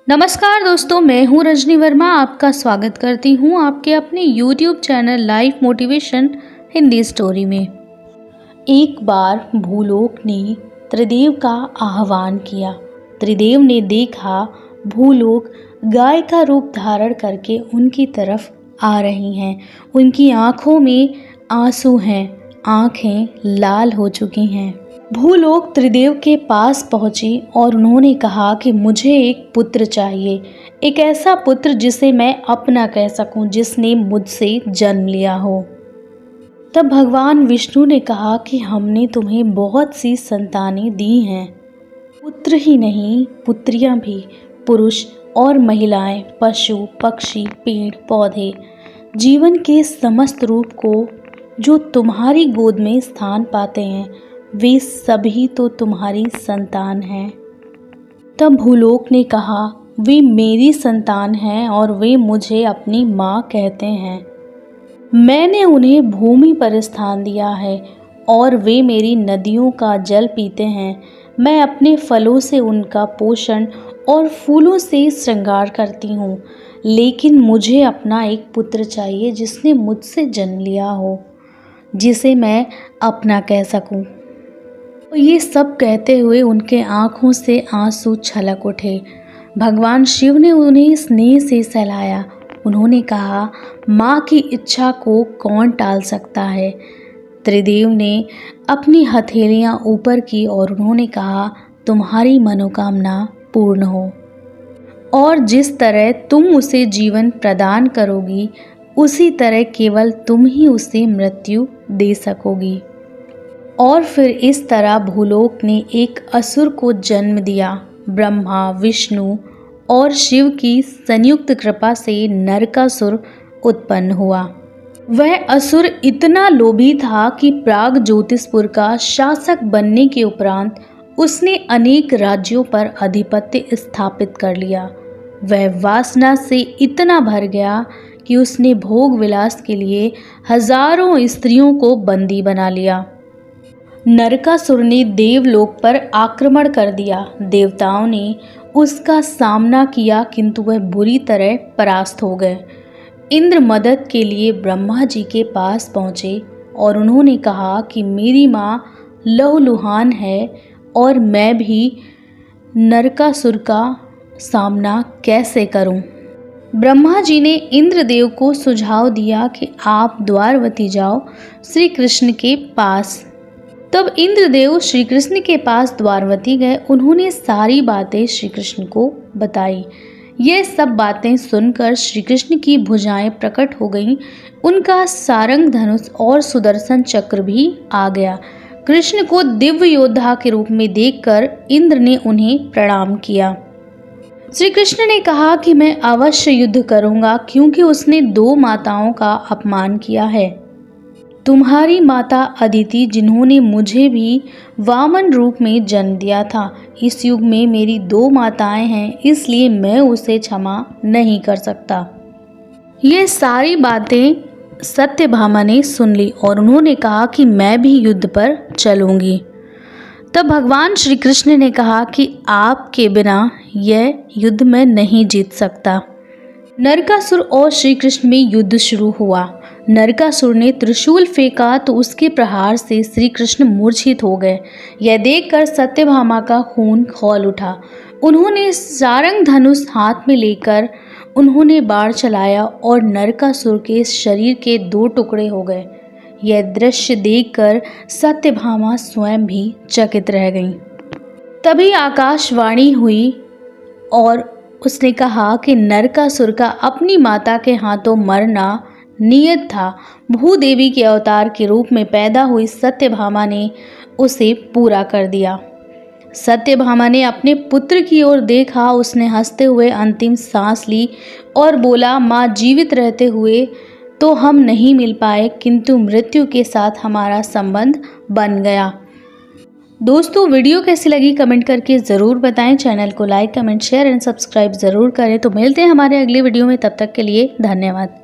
नमस्कार दोस्तों, मैं हूँ रजनी वर्मा। आपका स्वागत करती हूँ आपके अपने YouTube channel life motivation Hindi story में। एक बार भूलोक ने त्रिदेव का आह्वान किया। त्रिदेव ने देखा भूलोक गाय का रूप धारण करके उनकी तरफ आ रही हैं। उनकी आंखों में आंसू हैं, आंखें लाल हो चुकी हैं। भूलोक त्रिदेव के पास पहुंची और उन्होंने कहा कि मुझे एक पुत्र चाहिए, एक ऐसा पुत्र जिसे मैं अपना कह सकूं, जिसने मुझसे जन्म लिया हो। तब भगवान विष्णु ने कहा कि हमने तुम्हें बहुत सी संतानें दी हैं, पुत्र ही नहीं पुत्रियां भी, पुरुष और महिलाएं, पशु पक्षी, पेड़ पौधे, जीवन के समस्त रूप को जो तुम्हारी गोद में स्थान पाते हैं वे सभी तो तुम्हारी संतान हैं। तब भूलोक ने कहा, वे मेरी संतान हैं और वे मुझे अपनी माँ कहते हैं। मैंने उन्हें भूमि पर स्थान दिया है और वे मेरी नदियों का जल पीते हैं। मैं अपने फलों से उनका पोषण और फूलों से श्रृंगार करती हूँ, लेकिन मुझे अपना एक पुत्र चाहिए जिसने मुझसे जन्म लिया हो, जिसे मैं अपना कह सकूँ। ये सब कहते हुए उनके आँखों से आंसू छलक उठे। भगवान शिव ने उन्हें स्नेह से सहलाया। उन्होंने कहा, माँ की इच्छा को कौन टाल सकता है। त्रिदेव ने अपनी हथेलियाँ ऊपर की और उन्होंने कहा, तुम्हारी मनोकामना पूर्ण हो और जिस तरह तुम उसे जीवन प्रदान करोगी उसी तरह केवल तुम ही उसे मृत्यु दे सकोगी। और फिर इस तरह भूलोक ने एक असुर को जन्म दिया। ब्रह्मा, विष्णु और शिव की संयुक्त कृपा से नरकासुर उत्पन्न हुआ। वह असुर इतना लोभी था कि प्राग ज्योतिषपुर का शासक बनने के उपरांत उसने अनेक राज्यों पर आधिपत्य स्थापित कर लिया। वह वासना से इतना भर गया कि उसने भोग विलास के लिए हजारों स्त्रियों को बंदी बना लिया। नरकासुर ने देवलोक पर आक्रमण कर दिया। देवताओं ने उसका सामना किया किंतु वह बुरी तरह परास्त हो गए। इंद्र मदद के लिए ब्रह्मा जी के पास पहुँचे और उन्होंने कहा कि मेरी माँ लहूलुहान है और मैं भी नरकासुर का सामना कैसे करूं। ब्रह्मा जी ने इंद्रदेव को सुझाव दिया कि आप द्वारवती जाओ श्री कृष्ण के पास। तब इंद्रदेव श्री कृष्ण के पास द्वारवती गए। उन्होंने सारी बातें श्री कृष्ण को बताई। ये सब बातें सुनकर श्री कृष्ण की भुजाएं प्रकट हो गईं। उनका सारंग धनुष और सुदर्शन चक्र भी आ गया। कृष्ण को दिव्य योद्धा के रूप में देखकर इंद्र ने उन्हें प्रणाम किया। श्री कृष्ण ने कहा कि मैं अवश्य युद्ध करूंगा, क्योंकि उसने 2 माताओं का अपमान किया है। तुम्हारी माता अदिति, जिन्होंने मुझे भी वामन रूप में जन्म दिया था, इस युग में मेरी 2 माताएं हैं, इसलिए मैं उसे क्षमा नहीं कर सकता। ये सारी बातें सत्यभामा ने सुन ली और उन्होंने कहा कि मैं भी युद्ध पर चलूंगी। तब भगवान श्री कृष्ण ने कहा कि आपके बिना यह युद्ध में नहीं जीत सकता। नरकासुर और श्री कृष्ण में युद्ध शुरू हुआ। नरकासुर ने त्रिशूल फेंका तो उसके प्रहार से श्री कृष्ण मूर्छित हो गए। यह देखकर सत्यभामा का खून खौल उठा। उन्होंने सारंग धनुष हाथ में लेकर उन्होंने बाण चलाया और नरकासुर के शरीर के 2 टुकड़े हो गए। यह दृश्य देखकर सत्यभामा स्वयं भी चकित रह गईं। तभी आकाशवाणी हुई और उसने कहा कि नरकासुर का अपनी माता के हाथों मरना नियत था। भूदेवी के अवतार के रूप में पैदा हुई सत्यभामा ने उसे पूरा कर दिया। सत्यभामा ने अपने पुत्र की ओर देखा। उसने हंसते हुए अंतिम सांस ली और बोला, माँ, जीवित रहते हुए तो हम नहीं मिल पाए, किंतु मृत्यु के साथ हमारा संबंध बन गया। दोस्तों, वीडियो कैसी लगी कमेंट करके ज़रूर बताएं। चैनल को like, comment, share and subscribe ज़रूर करें। तो मिलते हैं हमारे अगले वीडियो में, तब तक के लिए धन्यवाद।